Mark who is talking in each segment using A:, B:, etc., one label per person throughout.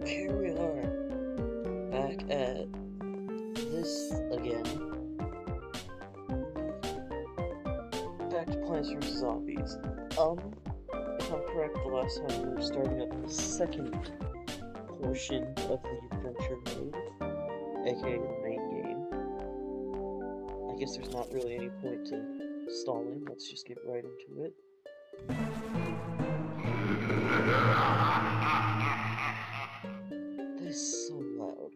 A: Here we are, back at this again. Back to Plants vs. Zombies. If I'm correct, the last time we were starting up the second portion of the adventure mode, aka the main game. I guess there's not really any point to stalling, let's just get right into it. That is so loud.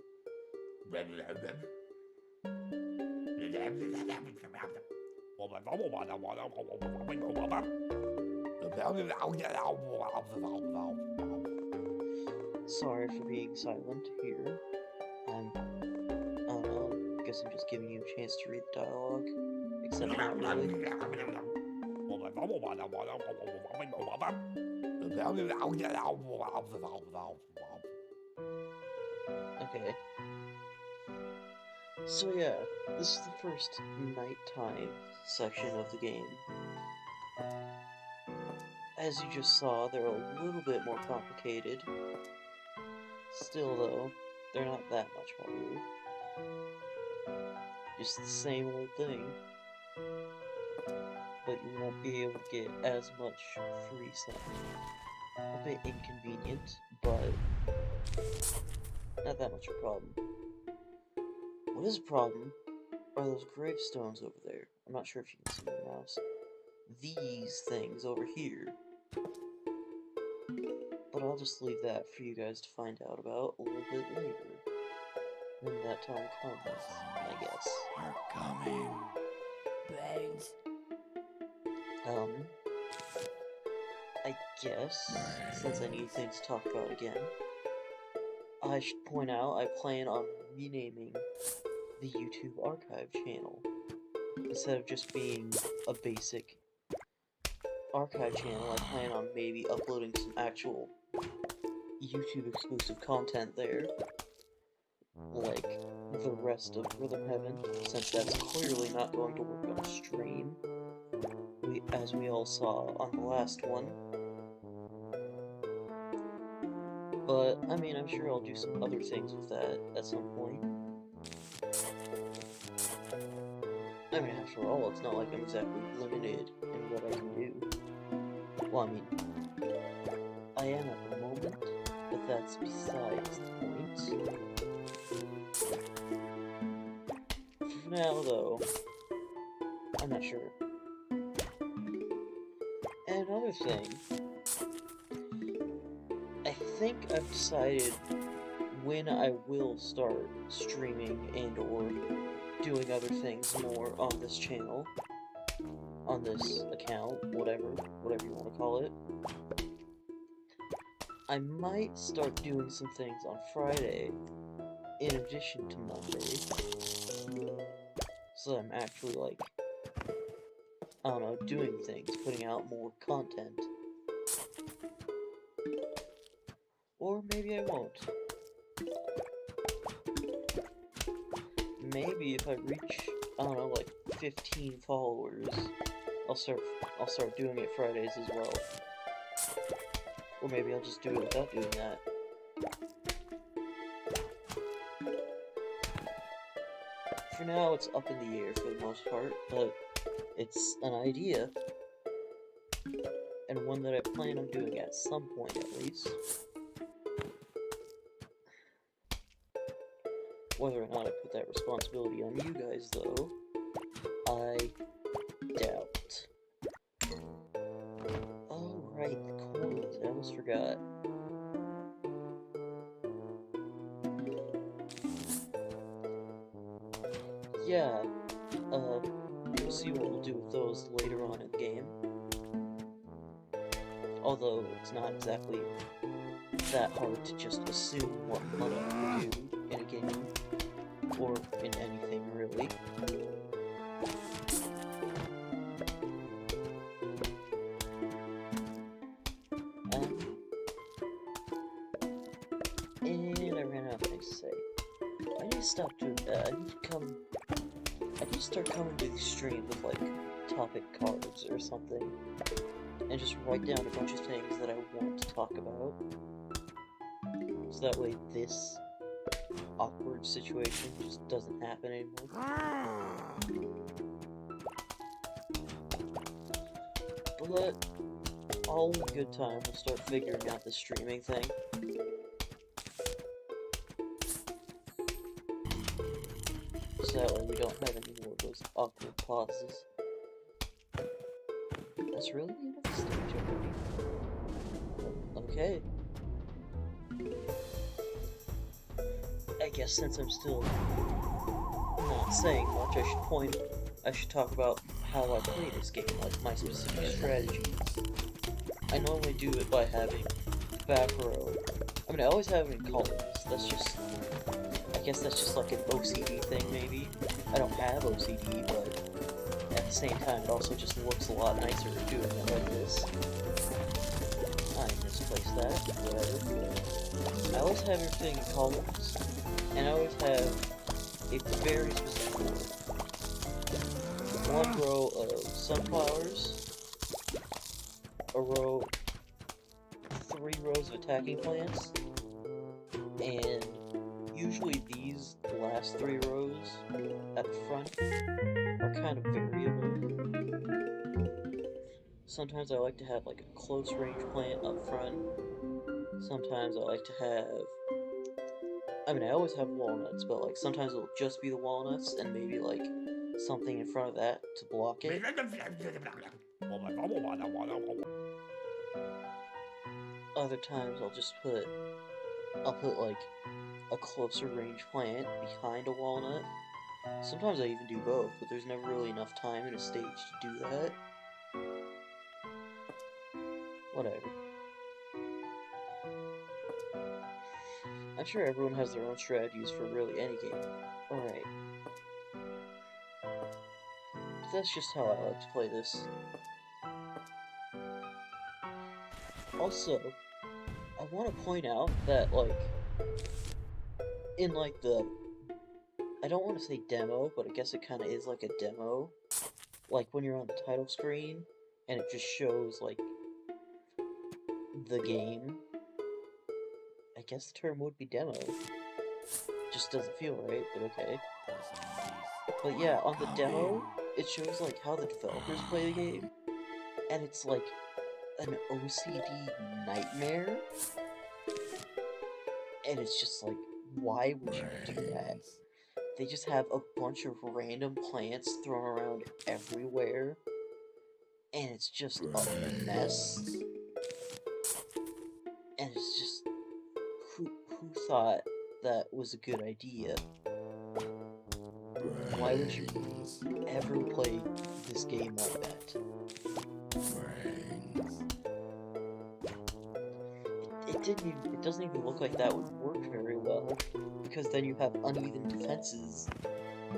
A: Sorry for being silent here. I don't know, I guess I'm just giving you a chance to read the dialogue, except not really. Okay. So yeah, this is the first nighttime section of the game. As you just saw, they're a little bit more complicated. Still though, they're not that much harder. Just the same old thing. But you won't be able to get as much free stuff. A bit inconvenient, but not that much of a problem. What is a problem are those gravestones over there. I'm not sure if you can see my mouse. These things over here. But I'll just leave that for you guys to find out about a little bit later. When that time comes, I guess.
B: Are coming. Brains.
A: I guess, since I need things to talk about again, I should point out I plan on renaming the YouTube archive channel. Instead of just being a basic archive channel, I plan on maybe uploading some actual YouTube exclusive content there. Like the rest of Rhythm Heaven, since that's clearly not going to work on stream. As we all saw on the last one. But, I mean, I'm sure I'll do some other things with that at some point. I mean, after all, it's not like I'm exactly limited in what I can do. Well, I mean, I am at the moment, but that's besides the point. For now, though, I'm not sure. And another thing, I think I've decided when I will start streaming and or doing other things more on this channel, on this account, whatever you want to call it. I might start doing some things on Friday in addition to Monday, so I'm actually like, I don't know, doing things, putting out more content. Or maybe I won't. Maybe if I reach, I don't know, like 15 followers, I'll start doing it Fridays as well. Or maybe I'll just do it without doing that. For now, it's up in the air for the most part, but it's an idea, and one that I plan on doing at some point at least. Whether or not I put that responsibility on you guys, though, I doubt. Oh, right, the coins. I almost forgot. Yeah, we'll see what we'll do with those later on in the game. Although, it's not exactly that hard to just assume what money will do in a game. Or in anything, really. And I ran out of things to say. I need to stop doing that. I need to start coming to these streams with, like, topic cards or something. And just write down a bunch of things that I want to talk about. So so that way this awkward situation just doesn't happen anymore. But all in good time, we'll start figuring out the streaming thing. So that way we don't have any more of those awkward pauses. That's really the end of the stage already. Okay. I guess since I'm still not saying much, I should talk about how I play this game, like my specific strategy. I normally do it by having back row. I mean, I always have it in columns. That's just, I guess that's just like an OCD thing, maybe. I don't have OCD, but at the same time, it also just looks a lot nicer doing it like this. I misplaced that, whatever. I always have everything in columns, and I always have a very specific order. One row of sunflowers, a row, 3 rows of attacking plants, and usually these last 3 rows at the front are kind of variable. Sometimes I like to have like a close range plant up front. Sometimes I like to have, I mean, I always have walnuts, but like sometimes it'll just be the walnuts and maybe like something in front of that to block it. Other times I'll put like a closer range plant behind a walnut. Sometimes I even do both, but there's never really enough time in a stage to do that. Whatever. I'm sure everyone has their own strategies for really any game. Alright. But that's just how I like to play this. Also, I want to point out that, like, in, like, I don't want to say demo, but I guess it kind of is like a demo. Like, when you're on the title screen, and it just shows, like, the game. I guess the term would be demo. Just doesn't feel right, but okay. But yeah, on the demo, it shows, like, how the developers play the game. And it's, like, an OCD nightmare. And it's just like, why would you do that? They just have a bunch of random plants thrown around everywhere. And it's just a mess. And it's just, who thought that was a good idea? Why would you ever play this game like that? It doesn't even look like that would work very well, because then you have uneven defenses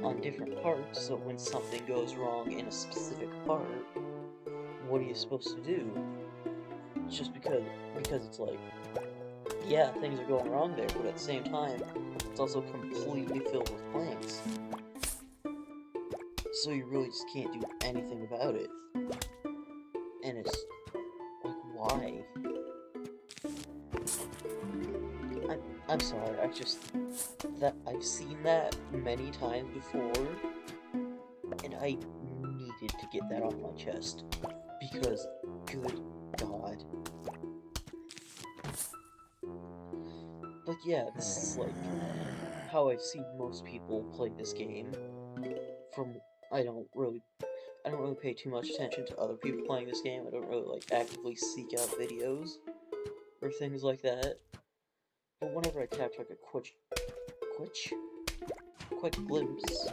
A: on different parts, so when something goes wrong in a specific part, what are you supposed to do? Just because it's like, yeah, things are going wrong there, but at the same time, it's also completely filled with plants. So you really just can't do anything about it. And it's like, why? I'm sorry, I've seen that many times before, and I needed to get that off my chest, because, good God. But yeah, this is like how I've seen most people play this game. I don't really pay too much attention to other people playing this game. I don't really like actively seek out videos or things like that. But whenever I catch like a quick glimpse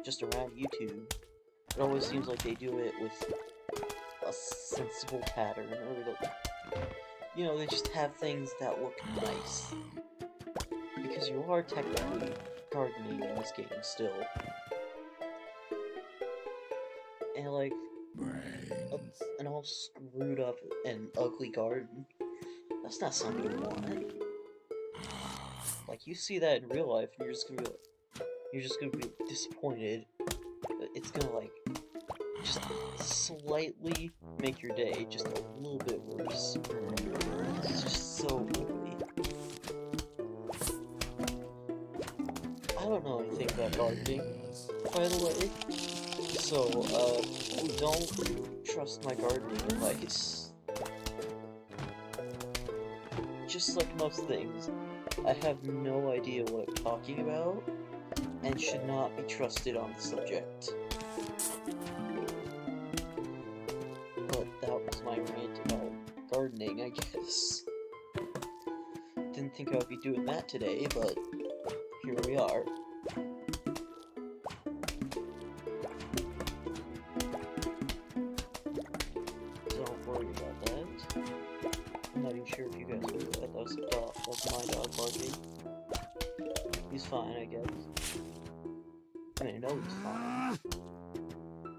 A: just around YouTube, it always seems like they do it with a sensible pattern, or they just have things that look nice. Because you are technically gardening in this game still. And like, an all screwed up and ugly garden, that's not something you want. Like, you see that in real life, and you're just gonna be disappointed. It's gonna, like, just slightly make your day just a little bit worse. It's just so ugly. don't know anything about gardening, by the way. So, don't trust my gardening advice. Just like most things, I have no idea what I'm talking about, and should not be trusted on the subject. But that was my rant about gardening, I guess. Didn't think I would be doing that today, but here we are. Don't worry about that. I'm not even sure if you guys heard that. That was my dog barking. He's fine, I guess. I mean, I know he's fine.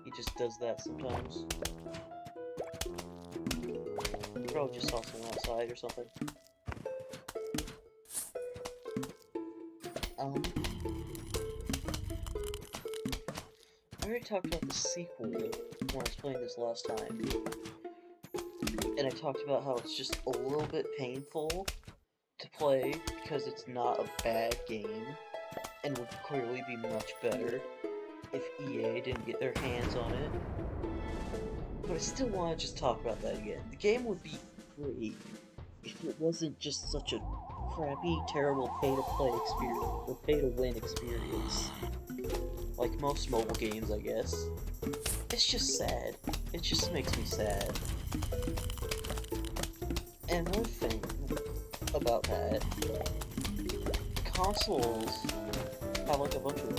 A: He just does that sometimes. Probably just saw someone outside or something. I already talked about the sequel when I was playing this last time. And I talked about how it's just a little bit painful to play because it's not a bad game and would clearly be much better if EA didn't get their hands on it. But I still want to just talk about that again. The game would be great if it wasn't just such a crappy, terrible pay-to-play experience, or pay-to-win experience. Like most mobile games, I guess. It's just sad. It just makes me sad. And one thing about that, consoles have like a bunch of,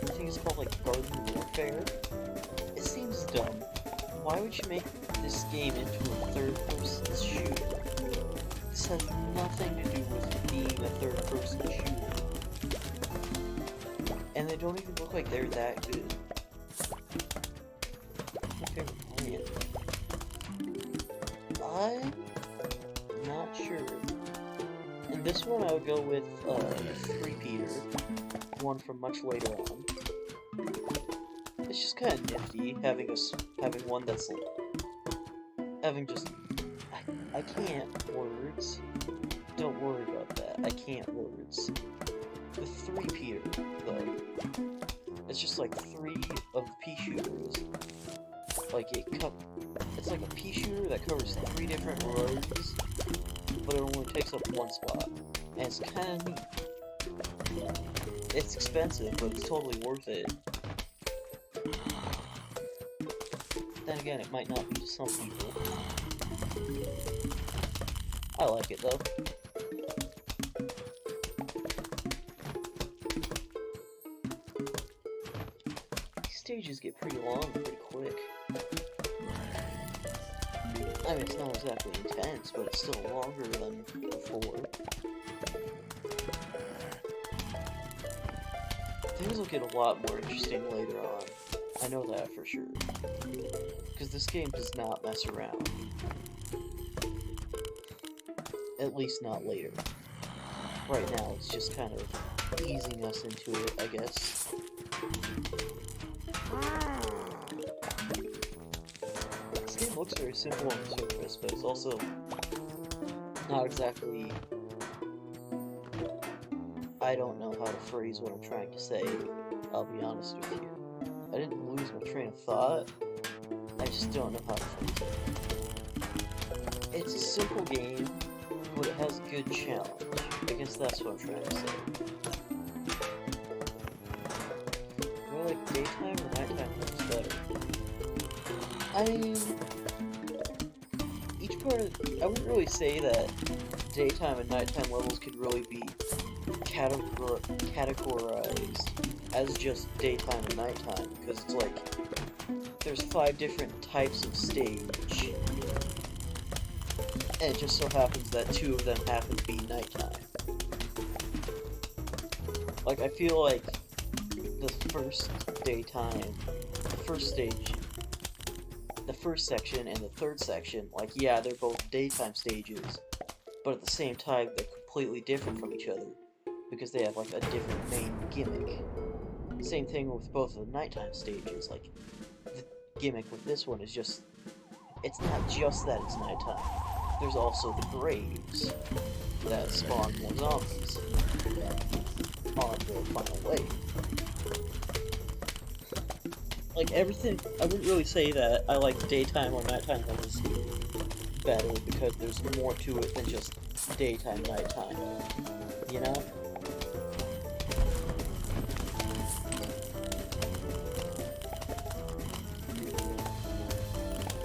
A: I think it's called like Garden Warfare. It seems dumb. Why would you make this game into a third-person shooter? This has nothing to do with being a third-person shooter. And they don't even look like they're that good. My favorite plant. I'm not sure. In this one I would go with 3-peater, one from much later on. It's just kind of nifty having one that's having just I can't words. Don't worry about that. I can't words. The 3-peater though, it's just like 3 of the pea shooters. Like it's like a pea shooter that covers 3 different rows, but it only takes up 1 spot, and it's kind of neat. It's expensive, but it's totally worth it. Then again, it might not be to some people. I like it though. These stages get pretty long pretty quick. I mean, it's not exactly intense, but it's still longer than before. Things will get a lot more interesting later on. I know that for sure. Because this game does not mess around. At least not later. Right now, it's just kind of easing us into it, I guess. This game looks very simple on the surface, but it's also not exactly... I don't know how to phrase what I'm trying to say, I'll be honest with you. I didn't lose my train of thought, I just don't know how to phrase it. It's a simple game, but it has good challenge. I guess that's what I'm trying to say. Do I like daytime or nighttime looks better? I mean, each part of, I wouldn't really say that daytime and nighttime levels could really be categorized as just daytime and nighttime, because it's like, there's 5 different types of stage, and it just so happens that 2 of them happen to be nighttime. Like, I feel like the first daytime, the first stage, the first section and the third section, like, yeah, they're both daytime stages, but at the same time, they're completely different from each other, because they have, like, a different main gimmick. Same thing with both of the nighttime stages, like, the gimmick with this one is just, it's not just that it's nighttime, there's also the graves that spawn more zombies. on the final wave. Like, everything, I wouldn't really say that I like daytime or nighttime levels better, because there's more to it than just daytime, nighttime, you know?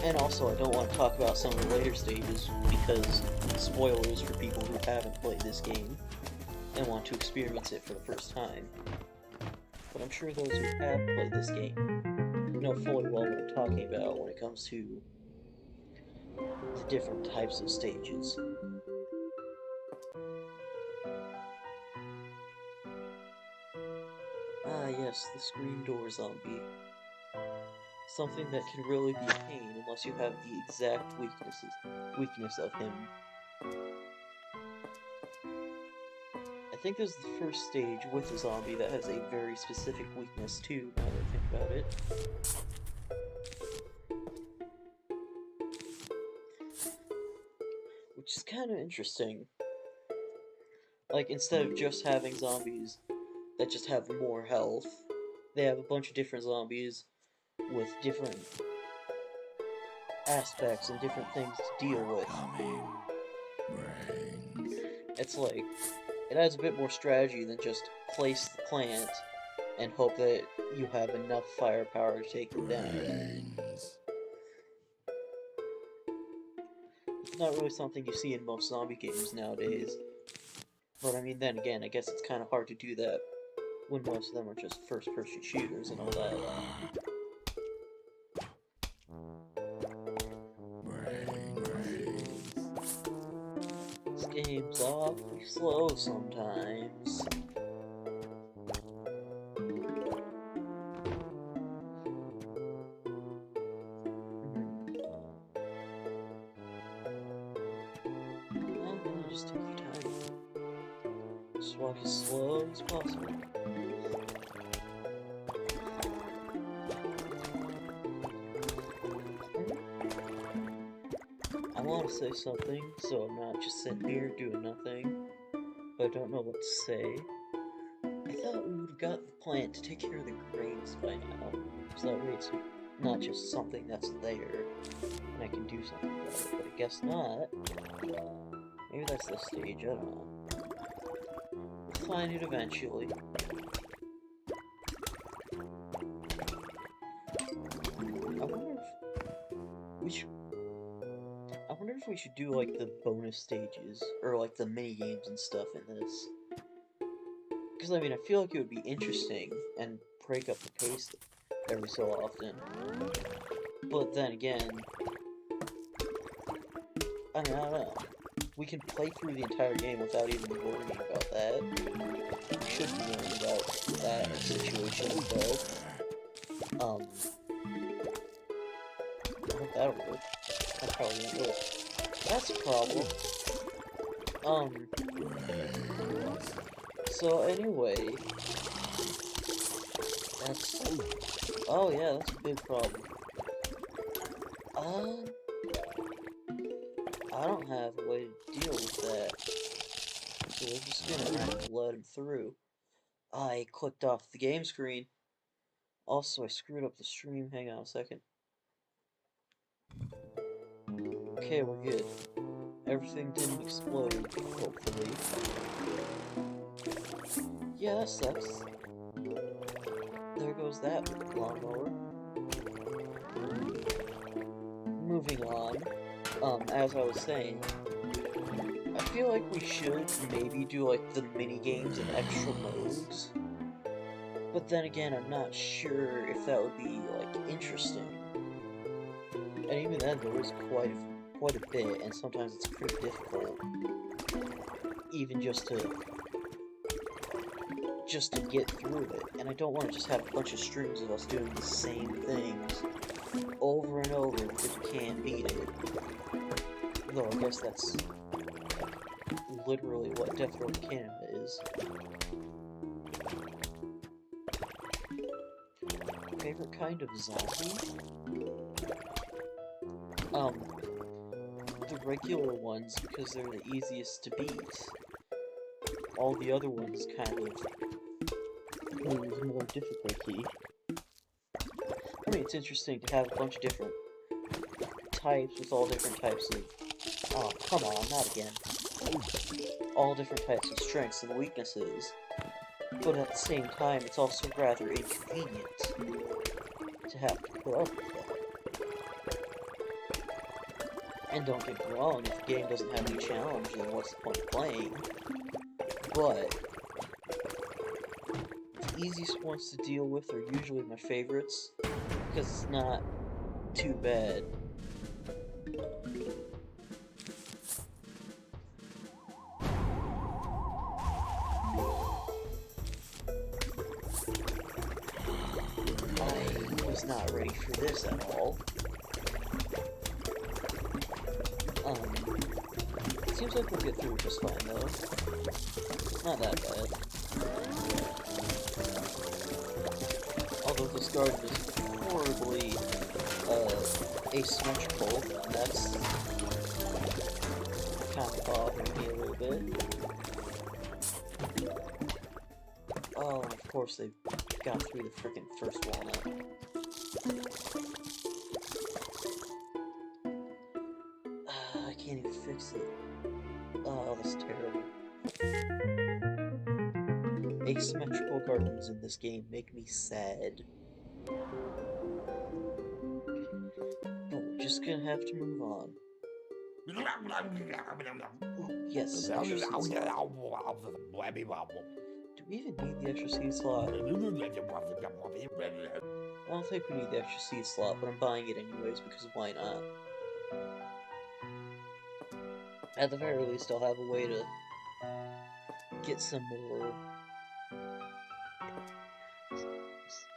A: And also, I don't want to talk about some of the later stages, because spoilers for people who haven't played this game and want to experience it for the first time. But I'm sure those who have played this game know fully well what I'm talking about when it comes to the different types of stages. Ah yes, the screen door zombie. Something that can really be a pain unless you have the exact weakness of him. I think this is the first stage with a zombie that has a very specific weakness too, now that I think about it. Which is kind of interesting. Like, instead of just having zombies that just have more health, they have a bunch of different zombies with different aspects and different things to deal with. It's like, it adds a bit more strategy than just place the plant and hope that you have enough firepower to take it down. It's not really something you see in most zombie games nowadays. But I mean, then again, I guess it's kind of hard to do that when most of them are just first-person shooters and all that. This game's awfully slow sometimes. Well, just take your time. Just walk as slow as possible. I want to say something, so I'm not just sitting here doing nothing, but I don't know what to say. I thought we would have got the plant to take care of the grains by now, so that way it's not just something that's there, and I can do something about it, but I guess not. Maybe that's the stage, I don't know. We'll find it eventually. I wonder if we should do, like, the bonus stages, or, like, the mini-games and stuff in this. Because, I mean, I feel like it would be interesting, and break up the pace every so often. But then again, I mean, I don't know. We can play through the entire game without even worrying about that. We should be worrying about that situation, though. I hope that'll work. That probably won't work. That's a problem. So anyway, that's, oh yeah, that's a big problem. I don't have a way to deal with that, so we're just gonna have to let him through. I clicked off the game screen. Also, I screwed up the stream. Hang on a second. Okay, we're good. Everything didn't explode, hopefully. Yeah, that sucks. There goes that lawnmower. Moving on, as I was saying, I feel like we should maybe do, like, the mini-games and extra modes. But then again, I'm not sure if that would be, like, interesting. And even then, there is quite a bit, and sometimes it's pretty difficult. Even just to get through it. And I don't want to just have a bunch of streams of us doing the same things over and over because you can't beat it. Though I guess that's literally what Death Row Canada is. Favorite kind of zombie? The regular ones, because they're the easiest to beat. All the other ones kind of lose more difficulty. I mean, it's interesting to have a bunch of different types with all different types of... Oh, come on, not again. All different types of strengths and weaknesses. But at the same time, it's also rather inconvenient to have to put up with that. And don't get me wrong, if the game doesn't have any challenge, then what's the point of playing? But the easiest ones to deal with are usually my favorites, because it's not too bad. I was not ready for this at all. Seems like we'll get through it just fine though. Not that bad. Although this garden is horribly asymmetrical, and that's kind of bothering me a little bit. Oh, and of course they got through the frickin' first walnut. I can't even fix it. Oh, that's terrible. Asymmetrical gardens in this game make me sad. But we're just gonna have to move on. Ooh, yes, extra seed slot. Do we even need the extra seed slot? I don't think we need the extra seed slot, but I'm buying it anyways because why not? At the very least, I'll have a way to get some more...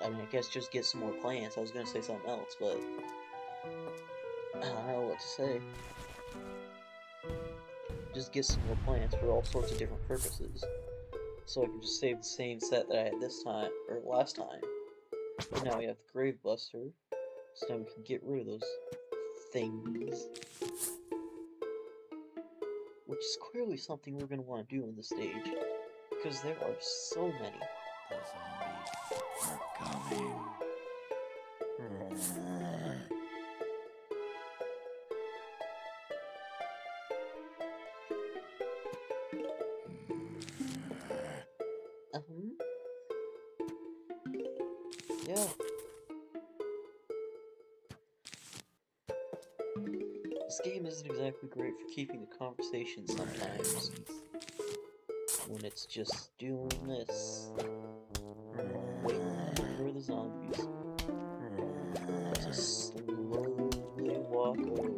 A: I mean, I guess just get some more plants. I was gonna say something else, but... I don't know what to say. Just get some more plants for all sorts of different purposes. So I can just save the same set that I had this time, or last time. But now we have the Grave Buster, so now we can get rid of those things. Which is clearly something we're going to want to do on this stage, because there are so many.
B: The zombies are coming.
A: Yeah. This game isn't exactly great for keeping the conversation sometimes. When it's just doing this. Waiting for the zombies to slowly walk over.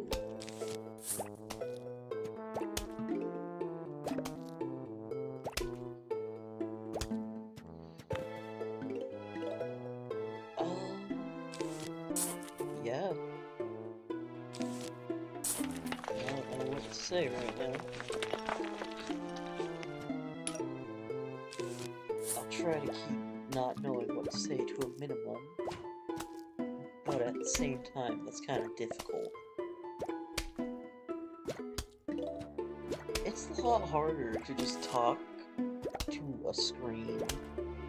A: Yeah. I don't know what to say right now. I'll try to keep not knowing what to say to a minimum, but at the same time, that's kind of difficult. It's a lot harder to just talk to a screen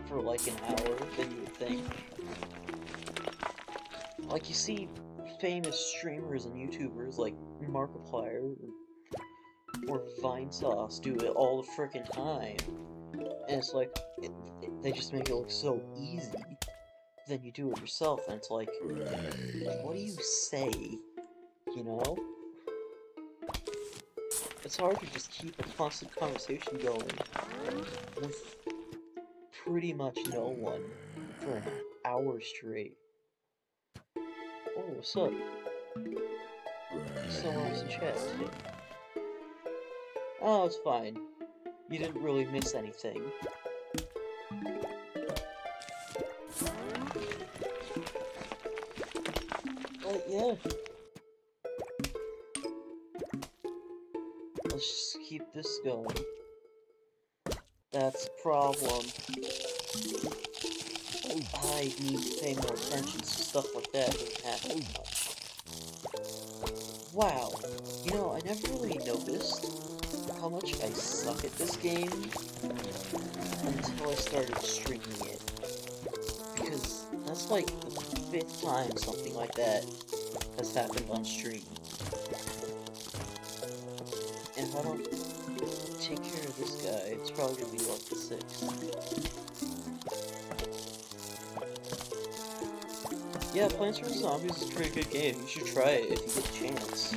A: for like an hour than you would think. Like, you see famous streamers and YouTubers like Markiplier or Vinesauce do it all the frickin' time. And it's like, they just make it look so easy. Then you do it yourself, and it's like, what do you say? You know? It's hard to just keep a constant conversation going with pretty much no one for an hour straight. Oh, what's up? Someone was in chat today. Oh, it's fine. You didn't really miss anything. But yeah. Let's just keep this going. That's a problem. I need to pay more attention so stuff like that doesn't happen much. Wow, you know, I never really noticed how much I suck at this game until I started streaming it. It's like the 5th time something like that has happened on stream. And if I don't take care of this guy, it's probably gonna be like the 6th. Yeah, Plants vs. Zombies is a pretty good game. You should try it if you get a chance.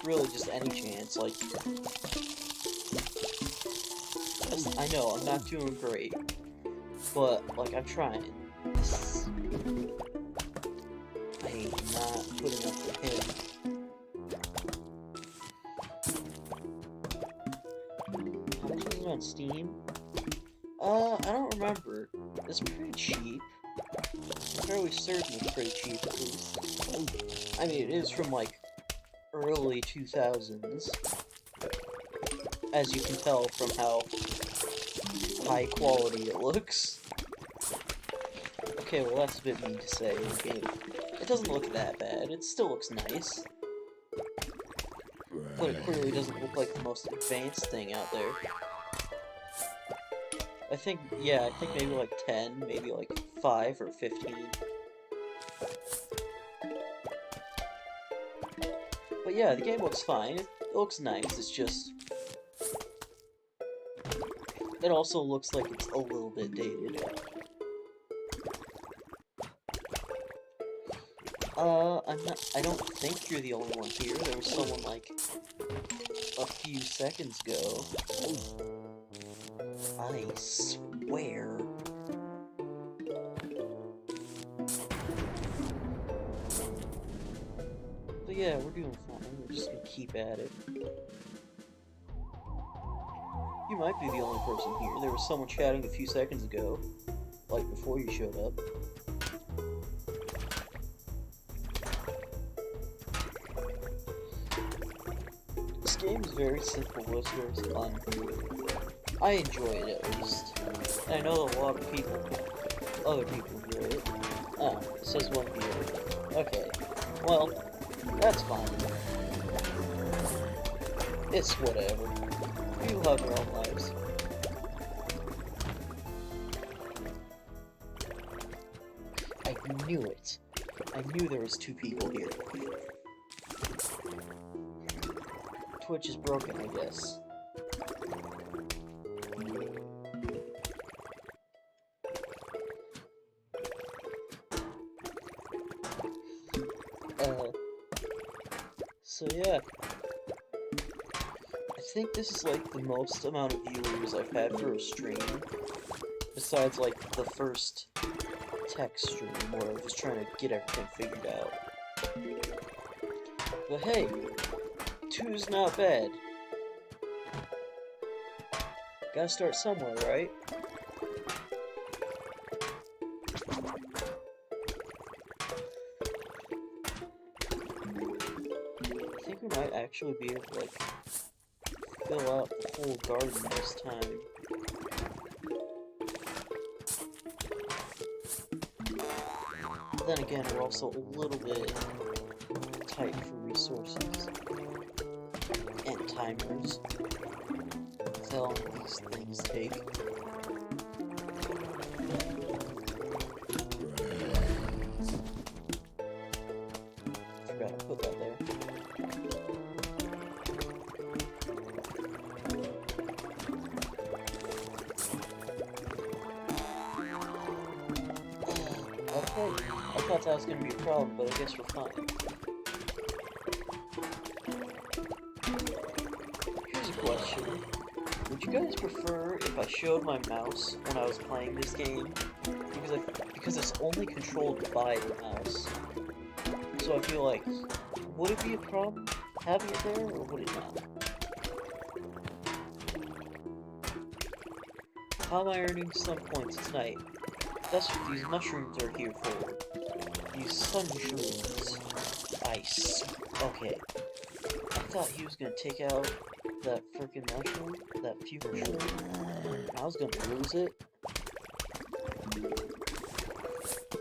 A: Really, just any chance. Like, I know I'm not doing great, but like I'm trying. I ain't not putting up with him. How much is it on Steam? I don't remember. It's pretty cheap. Fairly certain it's pretty cheap, at least. I mean, it is from, like, early 2000s. As you can tell from how high quality it looks. Okay, well that's a bit mean to say. Okay, it doesn't look that bad. It still looks nice. But it clearly doesn't look like the most advanced thing out there. I think maybe like 10, maybe like 5 or 15. But yeah, the game looks fine. It looks nice, it's just... It also looks like it's a little bit dated. I don't think you're the only one here. There was someone like a few seconds ago. I swear. But yeah, we're doing fine. We're just gonna keep at it. You might be the only person here. There was someone chatting a few seconds ago, like before you showed up. This game is very simple, but it's very fun. I enjoy it at least. And I know that a lot of other people enjoy it. Oh, it says one viewer. Okay, well, that's fine. It's whatever. People have their own lives. I knew it. I knew there was 2 people here. Twitch is broken, I guess. So yeah. I think this is like the most amount of viewers I've had for a stream. Besides like the first tech stream where I was trying to get everything figured out. But hey, 2's not bad. Gotta start somewhere, right? I think we might actually be able to like fill out the whole garden this time. But then again, we're also a little bit tight for resources and timers. That's how long these things take. Forgot to put that there. Okay, I thought that was gonna be a problem, but I guess we're fine. Here's a question. Would you guys prefer if I showed my mouse when I was playing this game? Because it's only controlled by the mouse. So I feel like, would it be a problem having it there, or would it not? How am I earning some points tonight? That's what these mushrooms are here for. These sun shrooms. Okay. I thought he was gonna take out that freaking mushroom, that pure shroom. I was gonna lose it.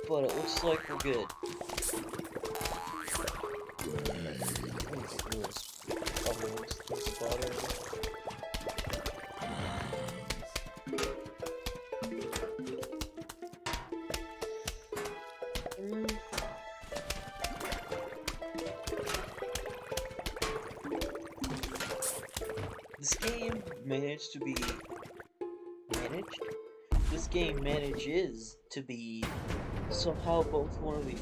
A: But it looks like we're good. this game managed to be managed. This game manages to be somehow both one of the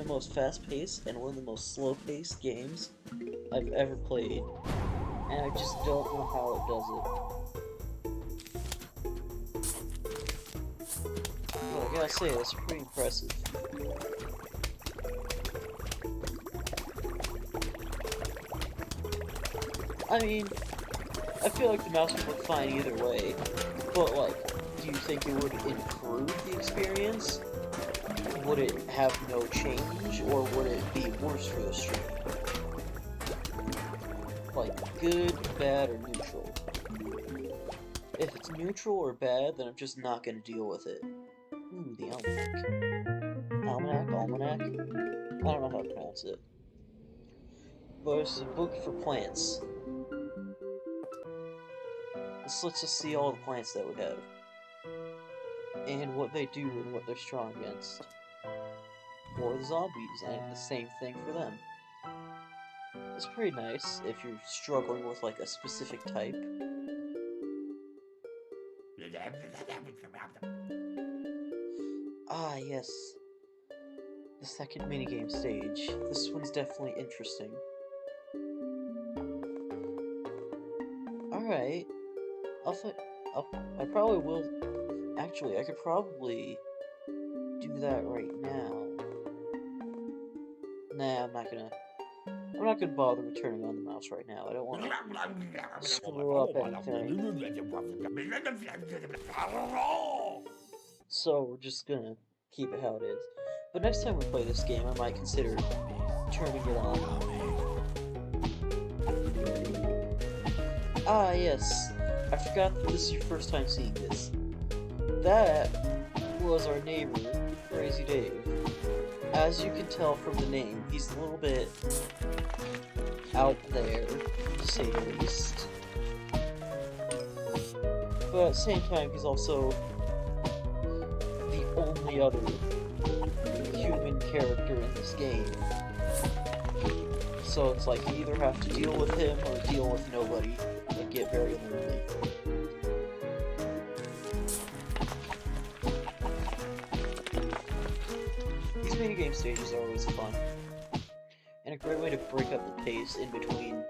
A: most fast-paced and one of the most slow-paced games I've ever played, and I just don't know how it does it. But I gotta say, that's pretty impressive. I mean, I feel like the mouse would look fine either way, but like, do you think it would improve the experience? Would it have no change, or would it be worse for the stream? Like, good, bad, or neutral? If it's neutral or bad, then I'm just not gonna deal with it. Ooh, the almanac. Almanac? I don't know how to pronounce it. But it's a book for plants. This lets us see all the plants that we have. And what they do and what they're strong against. Or the zombies, and the same thing for them. It's pretty nice if you're struggling with like a specific type. Ah, yes. The second minigame stage. This one's definitely interesting. Alright. I probably will... Actually, I could probably do that right now. Nah, I'm not gonna bother with turning on the mouse right now. I don't want to screw up anything. So we're just gonna keep it how it is. But next time we play this game, I might consider turning it on. Ah, yes. I forgot that this is your first time seeing this. That was our neighbor, Crazy Dave. As you can tell from the name, he's a little bit out there, to say the least. But at the same time, he's also the only other human character in this game. So it's like you either have to deal with him or deal with nobody and get very lonely. These minigame stages are always fun, and a great way to break up the pace in between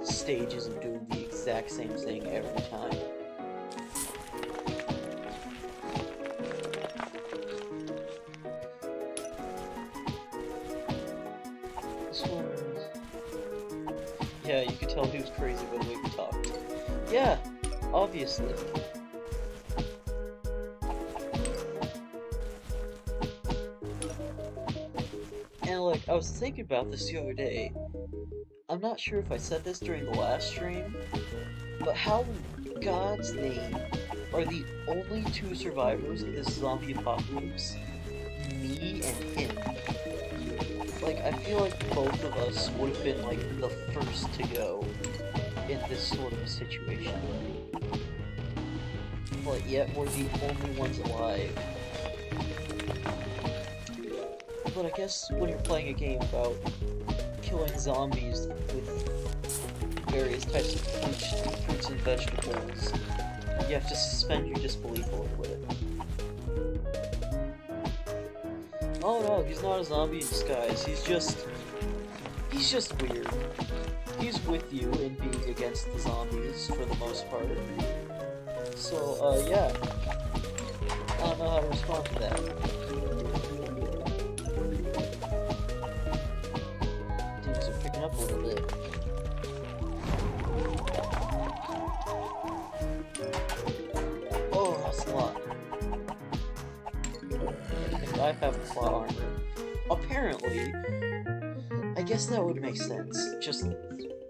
A: stages of doing the exact same thing every time. This one... Yeah, you could tell he was crazy by the way we talked. Yeah, obviously. And like, I was thinking about this the other day. I'm not sure if I said this during the last stream, but how in God's name are the only two survivors of this zombie apocalypse me and him? Like, I feel like both of us would have been like the first to go in this sort of a situation. But yet we're the only ones alive. But I guess when you're playing a game about killing zombies with various types of fruits and vegetables, you have to suspend your disbelief a little bit. Oh no, he's not a zombie in disguise, he's just weird. He's with you in being against the zombies for the most part. So, yeah. I don't know how to respond to that. Things are picking up a little bit. Oh, that's a lot. And I have plot armor. Apparently, I guess that would make sense. Just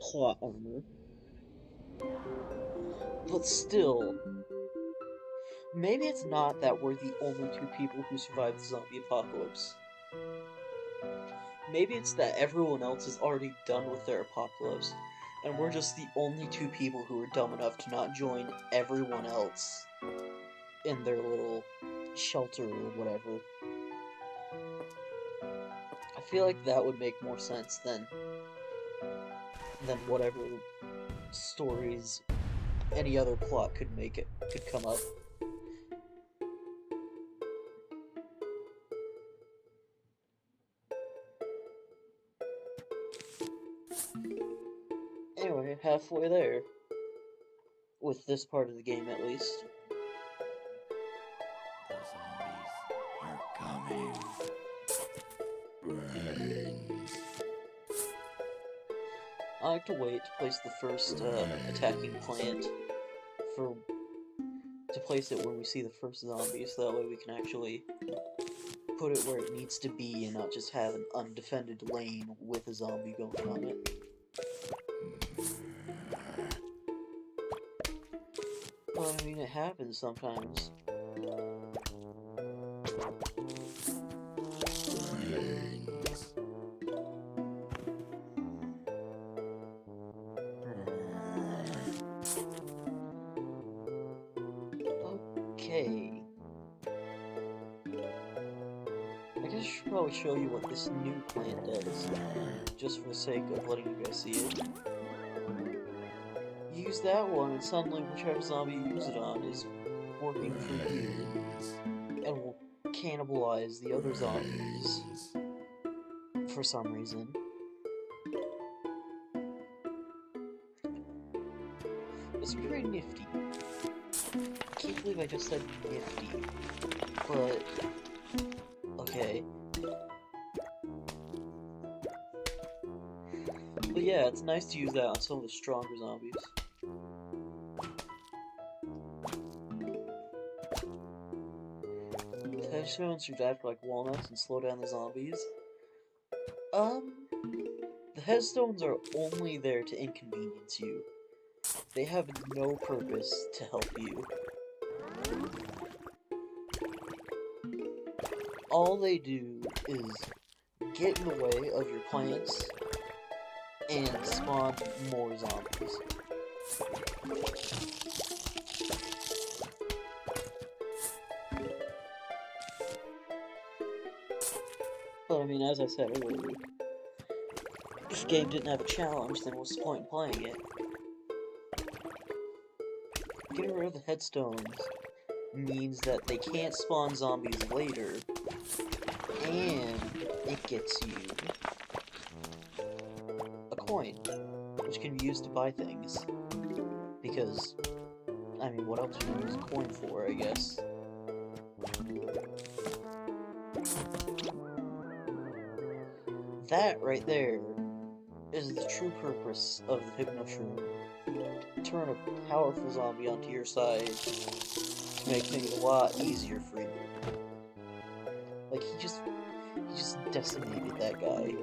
A: plot armor. But still, maybe it's not that we're the only two people who survived the zombie apocalypse. Maybe it's that everyone else is already done with their apocalypse, and we're just the only two people who are dumb enough to not join everyone else in their little shelter or whatever. I feel like that would make more sense than whatever stories any other plot could come up. Anyway, halfway there. With this part of the game, at least.
B: The zombies are coming. Brains.
A: I like to wait to place the first attacking plant to place it when we see the first zombie, so that way we can actually put it where it needs to be and not just have an undefended lane with a zombie going on it. Well, I mean, it happens sometimes.
B: Brains.
A: Okay. I guess I should probably show you what this new plant does, just for the sake of letting you guys see it. Use that one, and suddenly whichever zombie you use it on is working for you, and will cannibalize the other zombies for some reason. It's pretty nifty. I can't believe I just said nifty, but okay. But yeah, it's nice to use that on some of the stronger zombies. The headstones should act like walnuts and slow down the zombies. The headstones are only there to inconvenience you. They have no purpose to help you. All they do is get in the way of your plants and spawn more zombies. But I mean, as I said earlier, if the game didn't have a challenge, then what's the point in playing it? Getting rid of the headstones means that they can't spawn zombies later, and it gets you a coin, which can be used to buy things. Because, I mean, what else would you use a coin for, I guess? That right there is the true purpose of the Hypnoshroom. Turn a powerful zombie onto your side to make things a lot easier for you. Like, he just decimated that guy.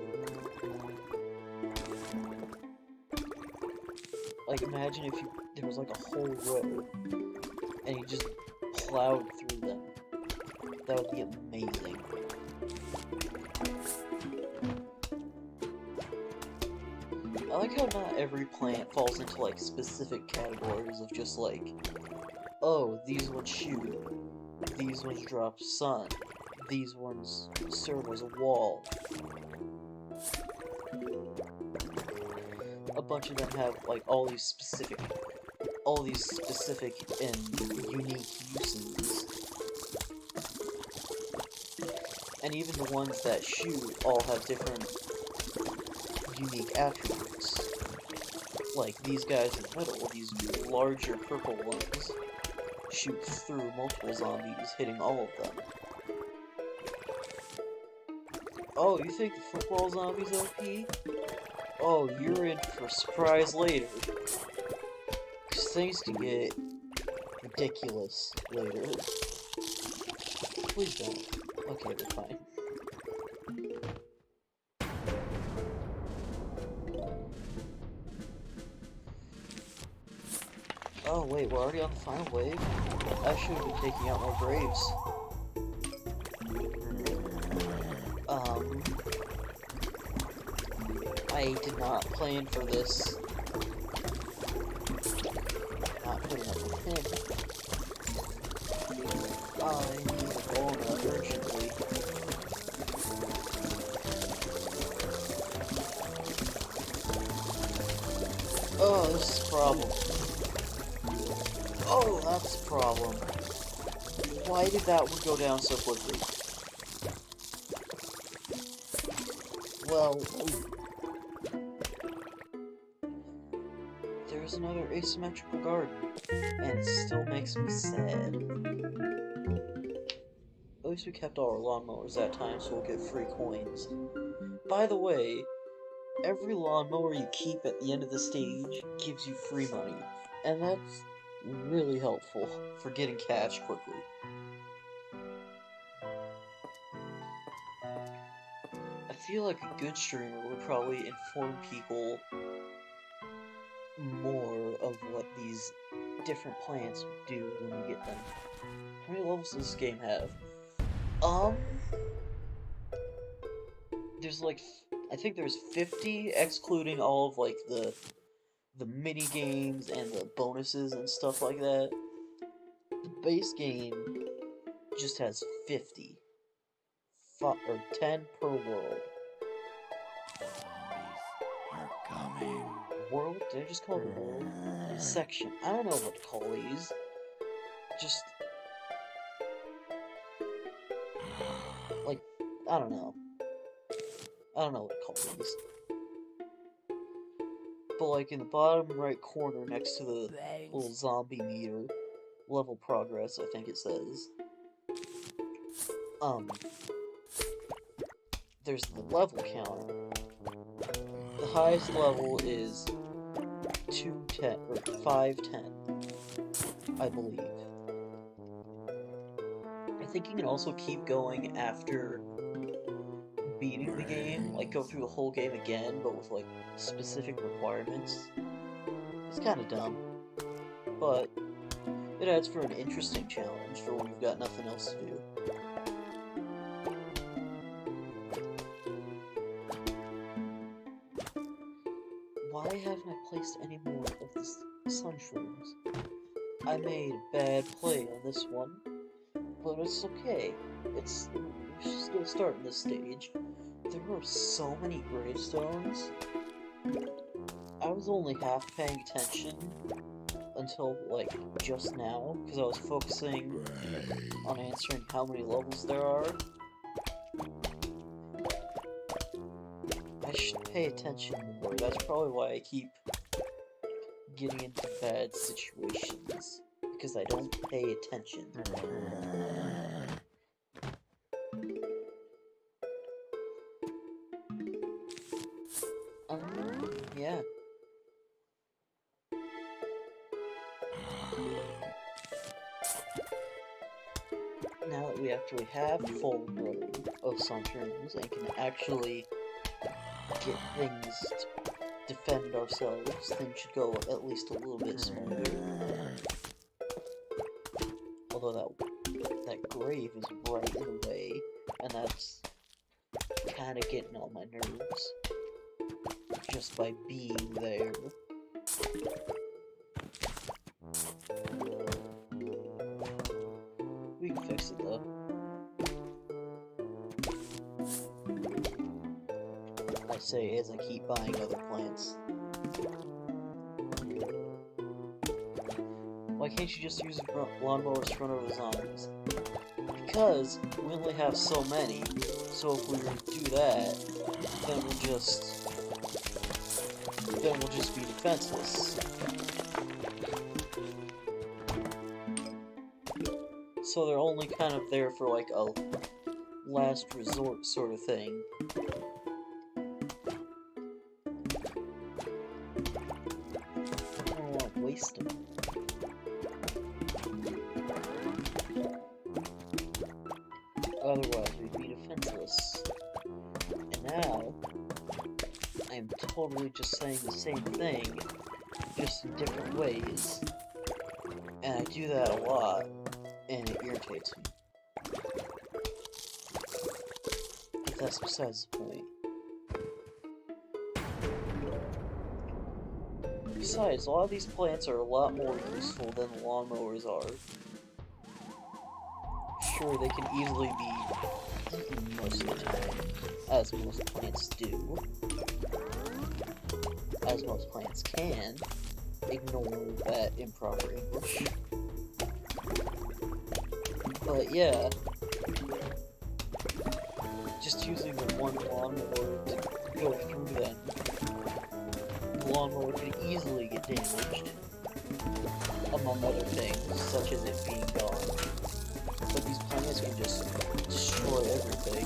A: Like, imagine if there was like a whole row and he just plowed through them. That would be amazing. I like how not every plant falls into like specific categories of just like, oh, these ones shoot, these ones drop sun, these ones serve as a wall. A bunch of them have like all these specific and unique uses. And even the ones that shoot all have different unique attributes. Like these guys in the middle, these larger purple ones, shoot through multiple zombies, hitting all of them. Oh, you think the football zombie's OP? Oh, you're in for a surprise later. 'Cause things can get ridiculous later. Please don't. Okay, we're fine. Oh wait, we're already on the final wave? I should have been taking out more graves. I did not plan for this. Not putting up with him. I need a walnut urgently. Oh, this problem. Oh, that's the problem. Why did that one go down so quickly? Well, there's another asymmetrical garden, and it still makes me sad. At least we kept all our lawnmowers that time, so we'll get free coins. By the way, every lawnmower you keep at the end of the stage gives you free money, and that's really helpful for getting cash quickly. I feel like a good streamer would probably inform people more of what these different plants do when you get them. How many levels does this game have? There's like, I think there's 50, excluding all of like the mini games and the bonuses and stuff like that. The base game just has 50. Or 10 per world.
B: Are coming.
A: World? Did I just call it a world? A section. I don't know what to call these. Just... like, I don't know. I don't know what to call these. But like in the bottom right corner next to the little zombie meter, level progress, I think it says. There's the level counter. The highest level is 210 or 510, I believe. I think you can also keep going after beating the game, like go through the whole game again, but with like specific requirements. It's kind of dumb, but it adds for an interesting challenge for when you've got nothing else to do. Why haven't I placed any more of the sun shrooms? I made a bad play on this one, but it's okay. We're still starting this stage. There are so many gravestones. I was only half paying attention until, like, just now, because I was focusing on answering how many levels there are. I should pay attention more. That's probably why I keep getting into bad situations, because I don't pay attention. Yeah. Now that we actually have full row of sunrooms and can actually get things to defend ourselves, things should go at least a little bit smoother. Although that grave is right in the way, and that's kind of getting on my nerves just by being there. We can fix it though. I say as I keep buying other plants. Why can't you just use lawnmowers to run over the zombies? Because we only have so many, so if we do that, then we'll just be defenseless. So they're only kind of there for like a last resort sort of thing. I don't want to waste them. Otherwise we'd be defenseless. And now, I'm totally just saying the same thing, just in different ways. And I do that a lot, and it irritates me. But that's besides the point. Besides, a lot of these plants are a lot more useful than the lawnmowers are. Sure, they can easily be eaten most of the time, as most plants do. As most plants can. ignore that improper English. But yeah, just using the one lawnmower to go through them, the lawnmower could easily get damaged, among other things, such as it being gone. But these plants can just destroy everything,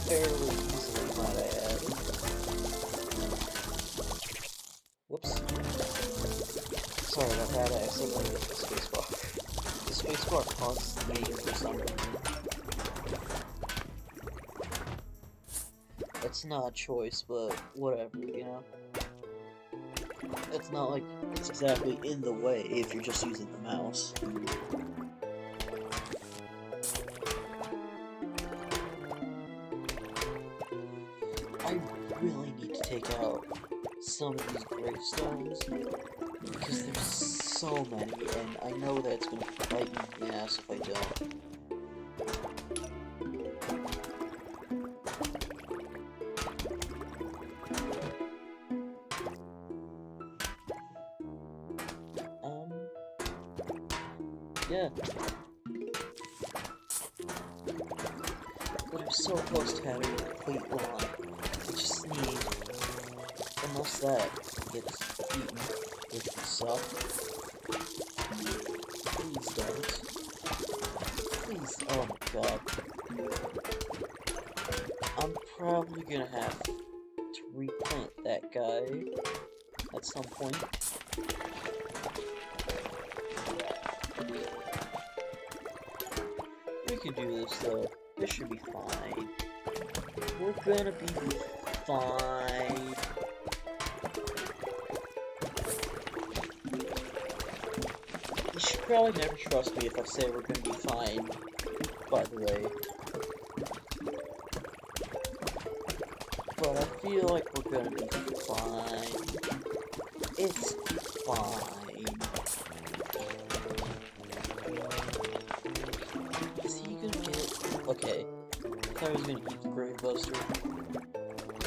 A: fairly easily, might I add. Whoops. Sorry about that, I accidentally hit the spacebar. The spacebar causes me for some reason. It's not a choice, but whatever, you know? It's not like it's exactly in the way if you're just using the mouse. I really need to take out some of these gravestones because there's so many, and I know that it's gonna bite me in the ass if I don't. Yeah. But I'm so close to having a complete lawn. I just need, unless that gets eaten, which would suck. Please don't. Please, oh my god. I'm probably gonna have to replant that guy at some point. We can do this though. This should be fine. We're gonna be fine. You should probably never trust me if I say we're gonna be fine, by the way. But I feel like we're gonna be fine. It's fine. Is he gonna get it? Okay. I thought he was gonna eat the Grave Buster. I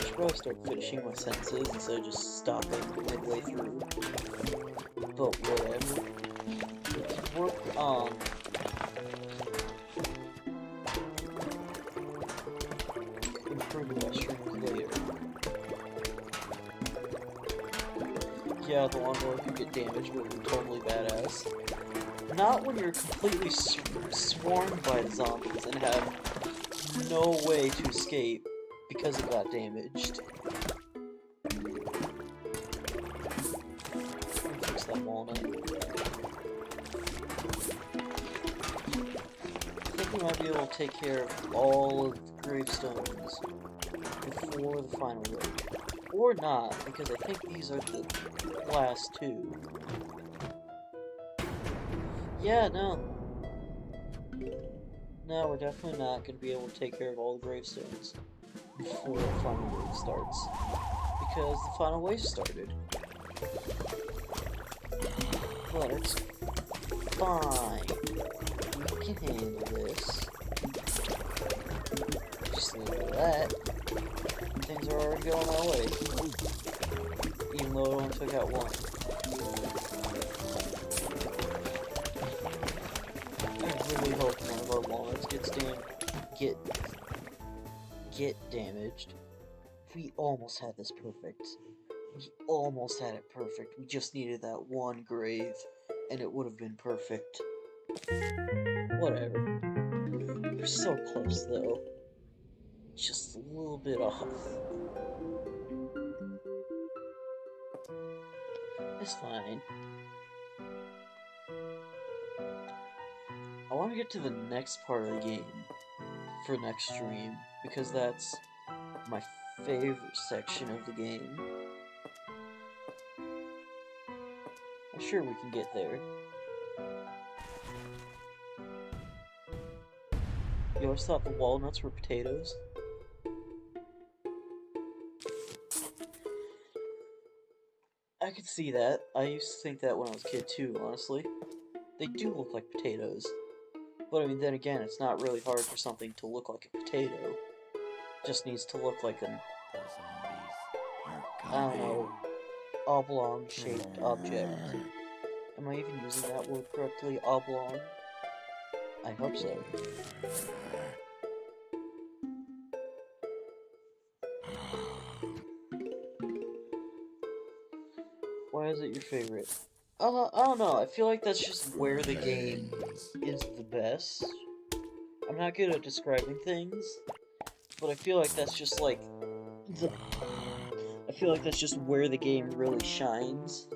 A: should probably start finishing my sentences instead of just stopping midway through. But whatever. We can work on improving my streams later. Yeah, the lawnmower could get damaged, but we're totally badass. Not when you're completely swarmed by the zombies and have no way to escape because it got damaged. Let me fix that walnut. I think we might be able to take care of all of the gravestones before the final raid. Or not, because I think these are the last two. Yeah, no. No, we're definitely not going to be able to take care of all the gravestones before the final wave starts. Because the final wave started. But it's fine. We can handle this. Just look at that. Things are already going our way. Even though it only took out one. I really hope none of our walnuts get damaged. We almost had this perfect. We almost had it perfect. We just needed that one grave, and it would have been perfect. Whatever. We're so close, though. Just a little bit off. It's fine. I want to get to the next part of the game for next stream, because that's my favorite section of the game. I'm sure we can get there. You always thought the walnuts were potatoes? I could see that. I used to think that when I was a kid too, honestly. They do look like potatoes. But I mean, then again, it's not really hard for something to look like a potato. It just needs to look like an, I don't know, oblong-shaped object. Am I even using that word correctly? Oblong? I hope so. Why is it your favorite? I don't know, I feel like that's just where the game is the best. I'm not good at describing things, but I feel like that's just like I feel like that's just where the game really shines.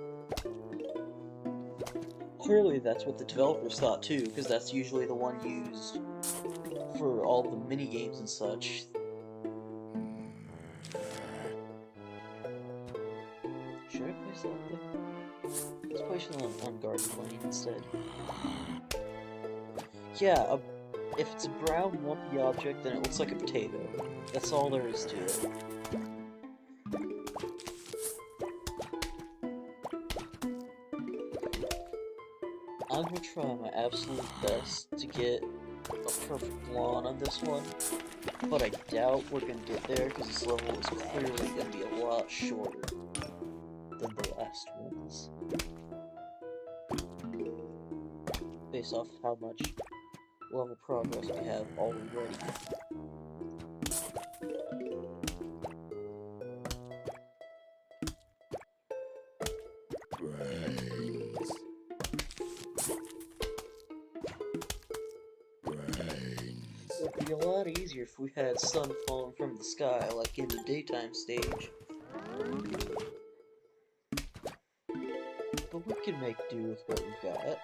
A: Clearly that's what the developers thought too, because that's usually the one used for all the mini games and such. Should I place that there? Let's place it on unguarded lane instead. Yeah, if it's a brown lumpy object, then it looks like a potato. That's all there is to it. I'm gonna try my absolute best to get a perfect lawn on this one, but I doubt we're gonna get there because this level is clearly gonna be a lot shorter than the last ones. Based off how much level progress we have already. It'd be a lot easier if we had sun falling from the sky, like in the daytime stage. But we can make do with what we've got.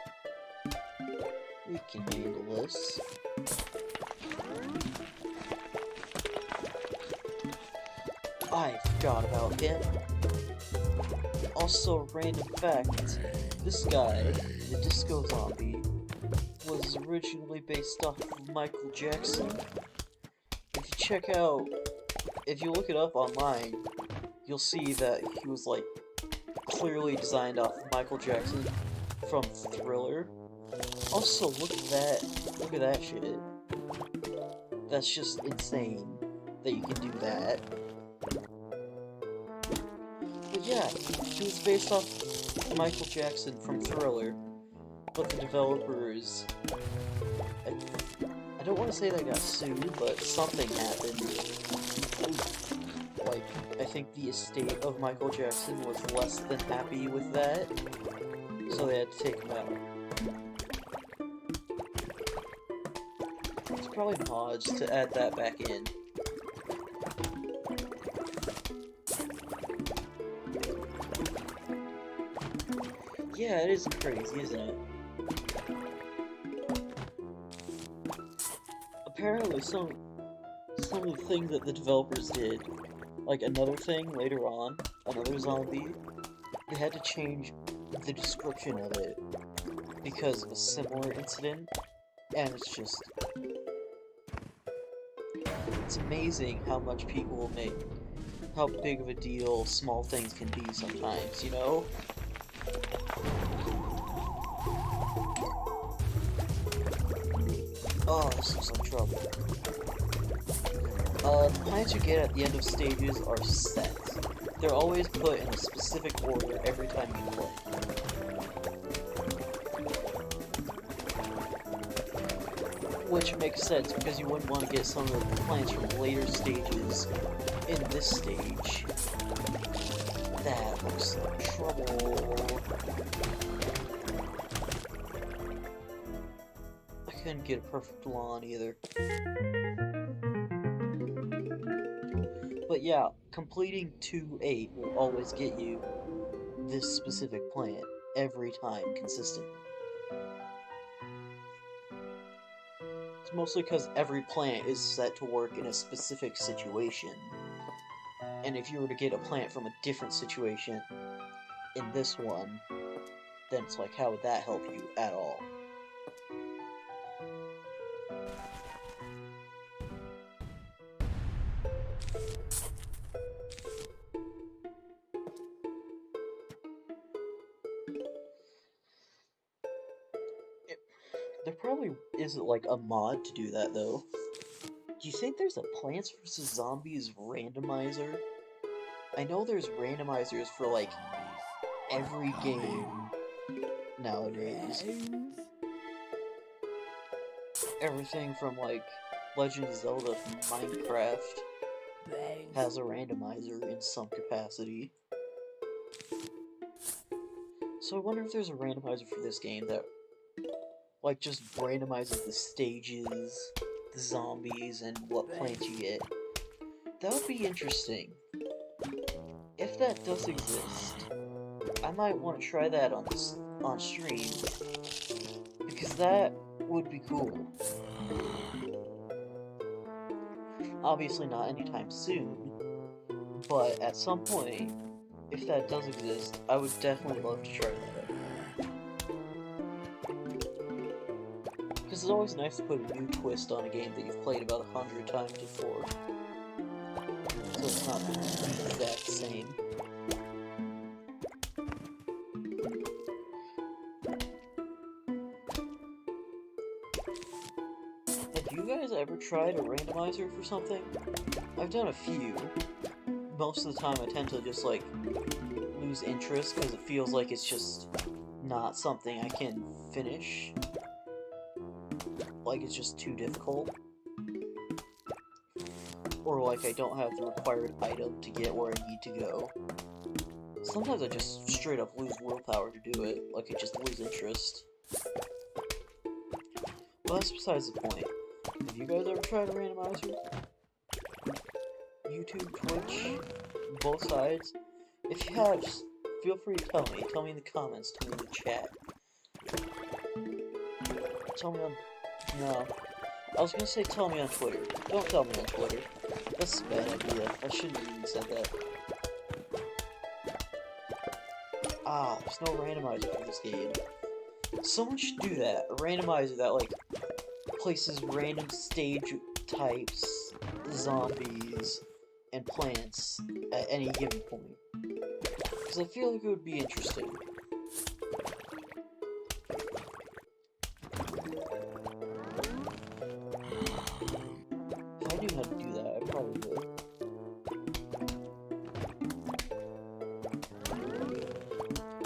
A: We can handle this. I forgot about him. Also, random fact, this guy, the Disco Zombie, was originally based off of Michael Jackson. If you look it up online, you'll see that he was like clearly designed off of Michael Jackson from Thriller. Also, look at that shit. That's just insane that you can do that. But yeah, he was based off Michael Jackson from Thriller, but the developers, I don't want to say they got sued, but something happened. Like, I think the estate of Michael Jackson was less than happy with that, so they had to take him out. It's probably mods to add that back in. Yeah, it is crazy, isn't it? Apparently, some of the things that the developers did, like another thing later on, another zombie, they had to change the description of it because of a similar incident, and it's amazing how much people will make, how big of a deal small things can be sometimes, you know? Oh, this is some trouble. The plants you get at the end of stages are set. They're always put in a specific order every time you play. Which makes sense, because you wouldn't want to get some of the plants from later stages in this stage. That looks like trouble. I couldn't get a perfect lawn either. But yeah, completing 2-8 will always get you this specific plant every time consistently. It's mostly because every plant is set to work in a specific situation. And if you were to get a plant from a different situation in this one, then it's like, how would that help you at all? There probably isn't like a mod to do that though. Do you think there's a Plants vs. Zombies randomizer? I know there's randomizers for like every game nowadays. Everything from like Legend of Zelda to Minecraft has a randomizer in some capacity. So I wonder if there's a randomizer for this game that like just randomizes the stages, the zombies, and what plants you get. That would be interesting. If that does exist, I might want to try that on stream, because that would be cool. Obviously not anytime soon, but at some point, if that does exist, I would definitely love to try that. Because it's always nice to put a new twist on a game that you've played about 100 times before. So it's not the exact same. Have you guys ever tried a randomizer for something? I've done a few. Most of the time I tend to just like lose interest because it feels like it's just not something I can finish. Like it's just too difficult. Or like I don't have the required item to get where I need to go. Sometimes I just straight up lose willpower to do it, like I just lose interest. Well, that's besides the point. Have you guys ever tried a randomizer? YouTube, Twitch, both sides? If you have, just feel free to tell me. Tell me in the comments, tell me in the chat. Tell me on... No. I was gonna say tell me on Twitter. Don't tell me on Twitter. That's a bad idea. I shouldn't have even said that. Ah, there's no randomizer for this game. Someone should do that. A randomizer that, like, places random stage types, zombies, and plants at any given point. Because I feel like it would be interesting. If I knew how to do that, I probably would.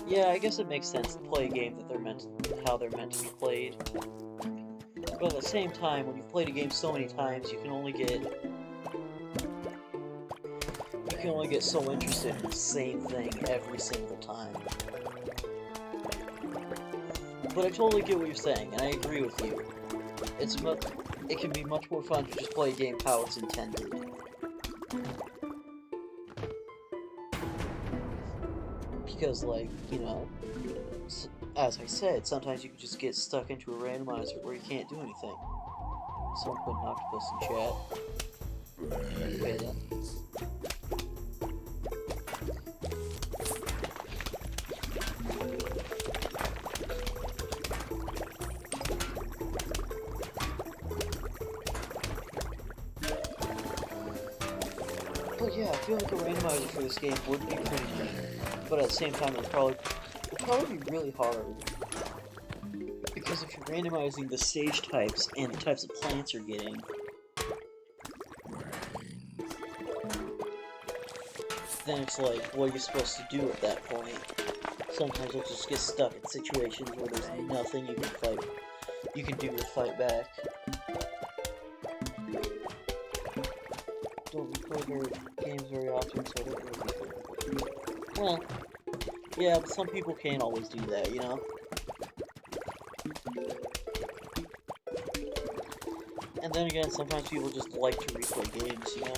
A: Yeah, I guess it makes sense to play a game that how they're meant to be played. But at the same time, when you've played a game so many times, you can only get so interested in the same thing every single time. But I totally get what you're saying, and I agree with you. It can be much more fun to just play a game how it's intended. Because, like, you know, as I said, sometimes you can just get stuck into a randomizer where you can't do anything. Someone put an octopus in chat. Okay then. But yeah, I feel like a randomizer for this game would be pretty neat. But at the same time, it'd probably be really hard. Because if you're randomizing the stage types and the types of plants you're getting, then it's like, what are you supposed to do at that point? Sometimes you'll just get stuck in situations where there's nothing you can do to fight back. Don't record your games very often, so I don't really record. Well, yeah, but some people can't always do that, you know? And then again, sometimes people just like to replay games, you know?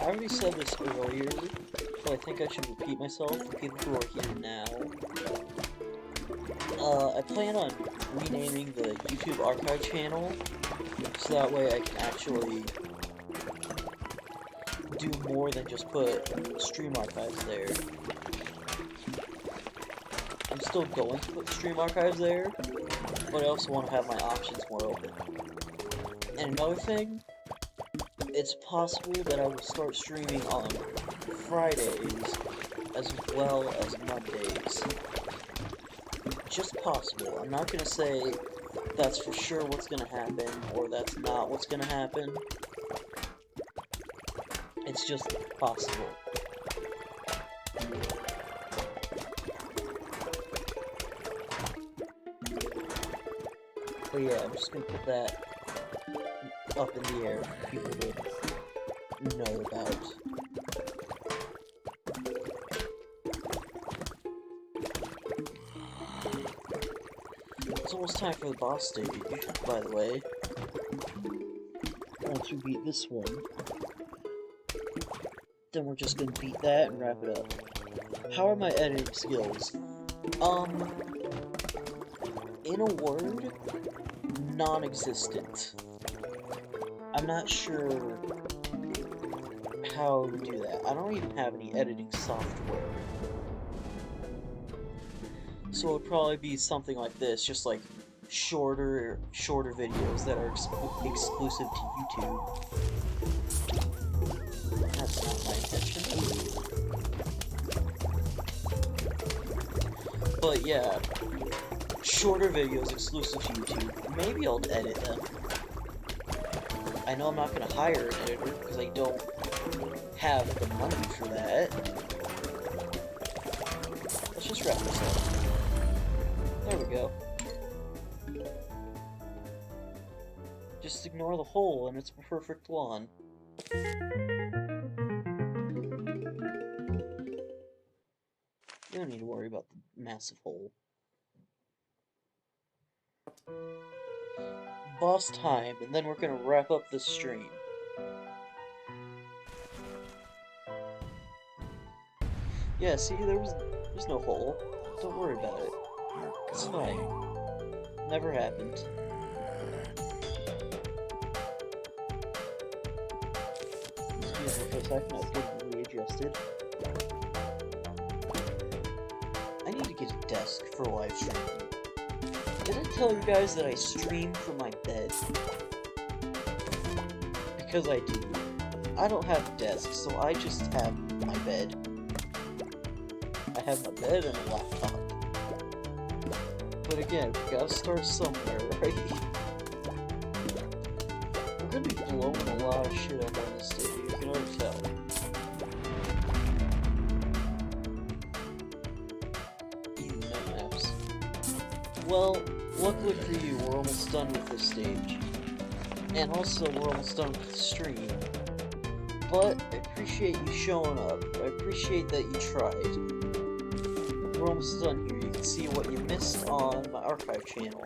A: I already said this earlier, but I think I should repeat myself for people who are here now. I plan on renaming the YouTube archive channel, so that way I can actually do more than just put stream archives there. I'm still going to put stream archives there, but I also want to have my options more open. And another thing, it's possible that I will start streaming on Fridays as well as Mondays. Just possible. I'm not gonna say that's for sure what's gonna happen, or that's not what's gonna happen. It's just possible. But yeah, I'm just gonna put that up in the air for people to know about. It's almost time for the boss stage, by the way. Once we beat this one, then we're just gonna beat that and wrap it up. How are my editing skills? In a word, non-existent. I'm not sure how to do that. I don't even have any editing software. So it would probably be something like this, just like shorter videos that are exclusive to YouTube. That's not my intention. But yeah, shorter videos exclusive to YouTube. Maybe I'll edit them. I know I'm not gonna hire an editor because I don't have the money for that. Let's just wrap this up. There we go. Just ignore the hole and it's a perfect lawn. You don't need to worry about the massive hole. Boss time, and then we're gonna wrap up the stream. Yeah, see, there's no hole. Don't worry about it. It's fine. Never happened. Excuse me for a second, I was getting readjusted. I need to get a desk for live streaming. Did I tell you guys that I stream from my bed? Because I do. I don't have a desk, so I just have my bed. I have my bed and a laptop. But again, we gotta start somewhere, right? We're gonna be blowing a lot of shit up on this stage, you can already tell. Maps. Well, luckily for you, we're almost done with this stage. And also, we're almost done with the stream. But I appreciate you showing up. I appreciate that you tried. We're almost done here. You can see what you missed on my archive channel.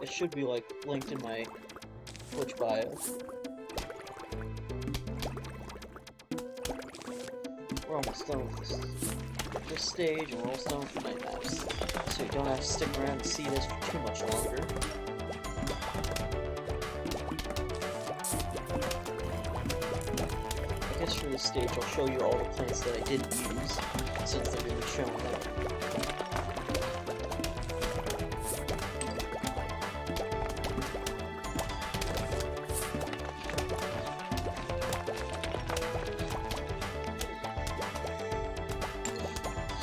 A: It should be like linked in my Twitch bio. We're almost done with this stage, and we're almost done with the night maps. So you don't have to stick around and see this for too much longer. I guess for this stage I'll show you all the plants that I didn't use, since they're going to be showing up.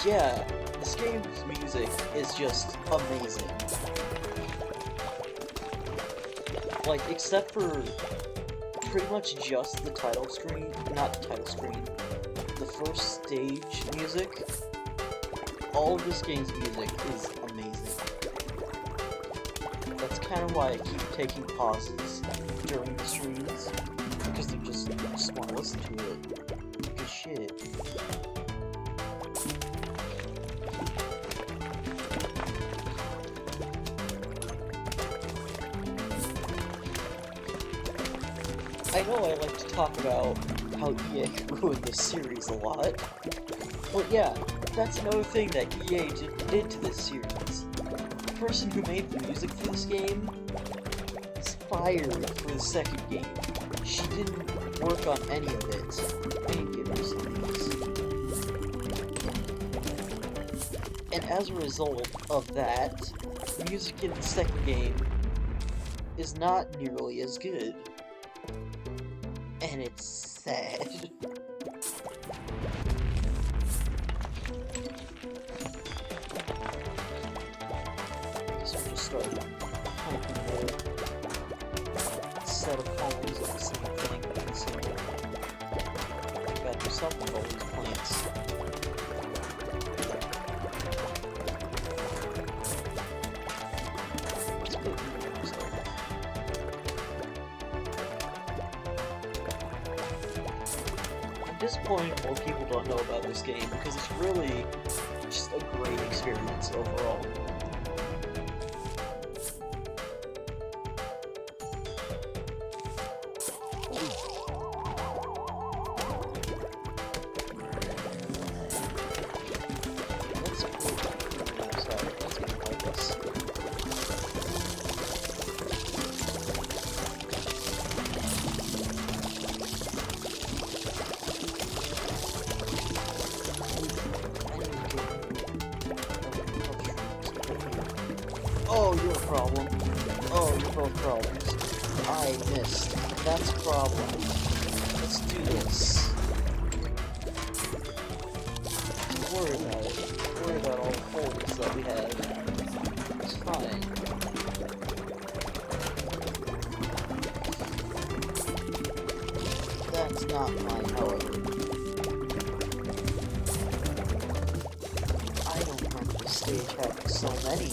A: Yeah, this game's music is just amazing. Like, except for pretty much just the title screen, not the title screen, the first stage music, all of this game's music is amazing. That's kind of why I keep taking pauses during the streams, because I just want to listen to it. Good shit. I know I like to talk about how EA ruined this series a lot, but yeah, that's another thing that EA did to this series. The person who made the music for this game was fired for the second game. She didn't work on any of it, any given series. And as a result of that, music in the second game is not nearly as good. And it's sad. So we'll just start typing the set of columns of the same thing, but the same way. Gotta do something with all these plants. Let's put uniforms there. I'm disappointed more people don't know about this game because it's really just a great experience overall. Oh, you're a problem. Oh, you're both problems. I missed. That's a problem. Let's do this. Don't worry about it. Don't worry about all the holes that we have. It's fine. That's not mine, however. I don't remember the stage having so many.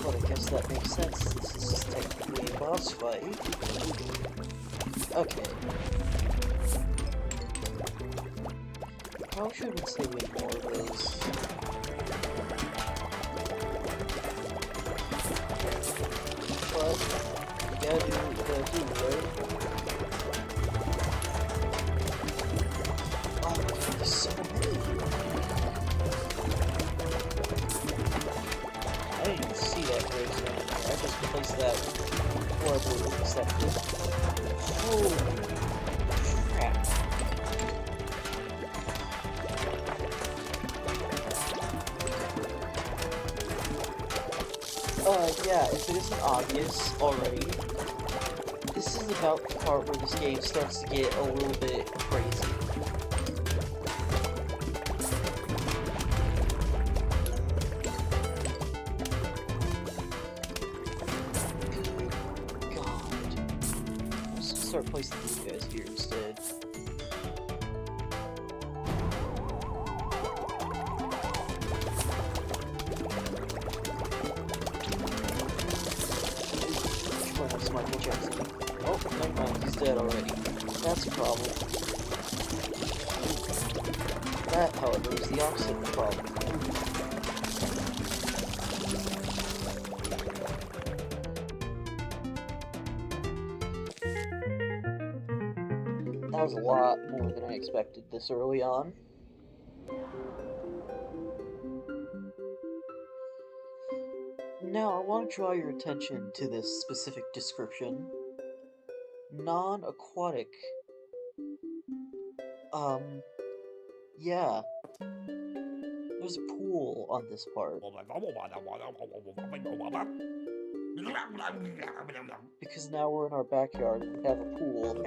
A: But I guess that makes sense, since this is technically a boss fight. Okay. How should we say win more of those? But, you gotta do what you gotta do, right? Oh my god, there's so many! I didn't even see that great zone. I just placed that before I blew the sector. Holy crap. Yeah, if it isn't obvious already, this is about the part where this game starts to get a little bit crazy. Start placing these guys here instead. That's Michael Jackson. Oh, never mind, he's dead already. That's a problem. That, however, is the opposite of the problem. That was a lot more than I expected this early on. Now, I want to draw your attention to this specific description. Non-aquatic. Yeah. There's a pool on this part. Because now we're in our backyard and we have a pool.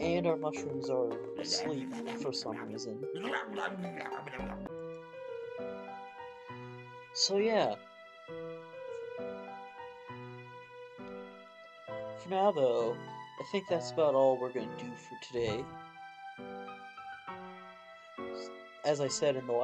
A: And our mushrooms are asleep for some reason. So yeah. For now though, I think that's about all we're gonna do for today. As I said in the last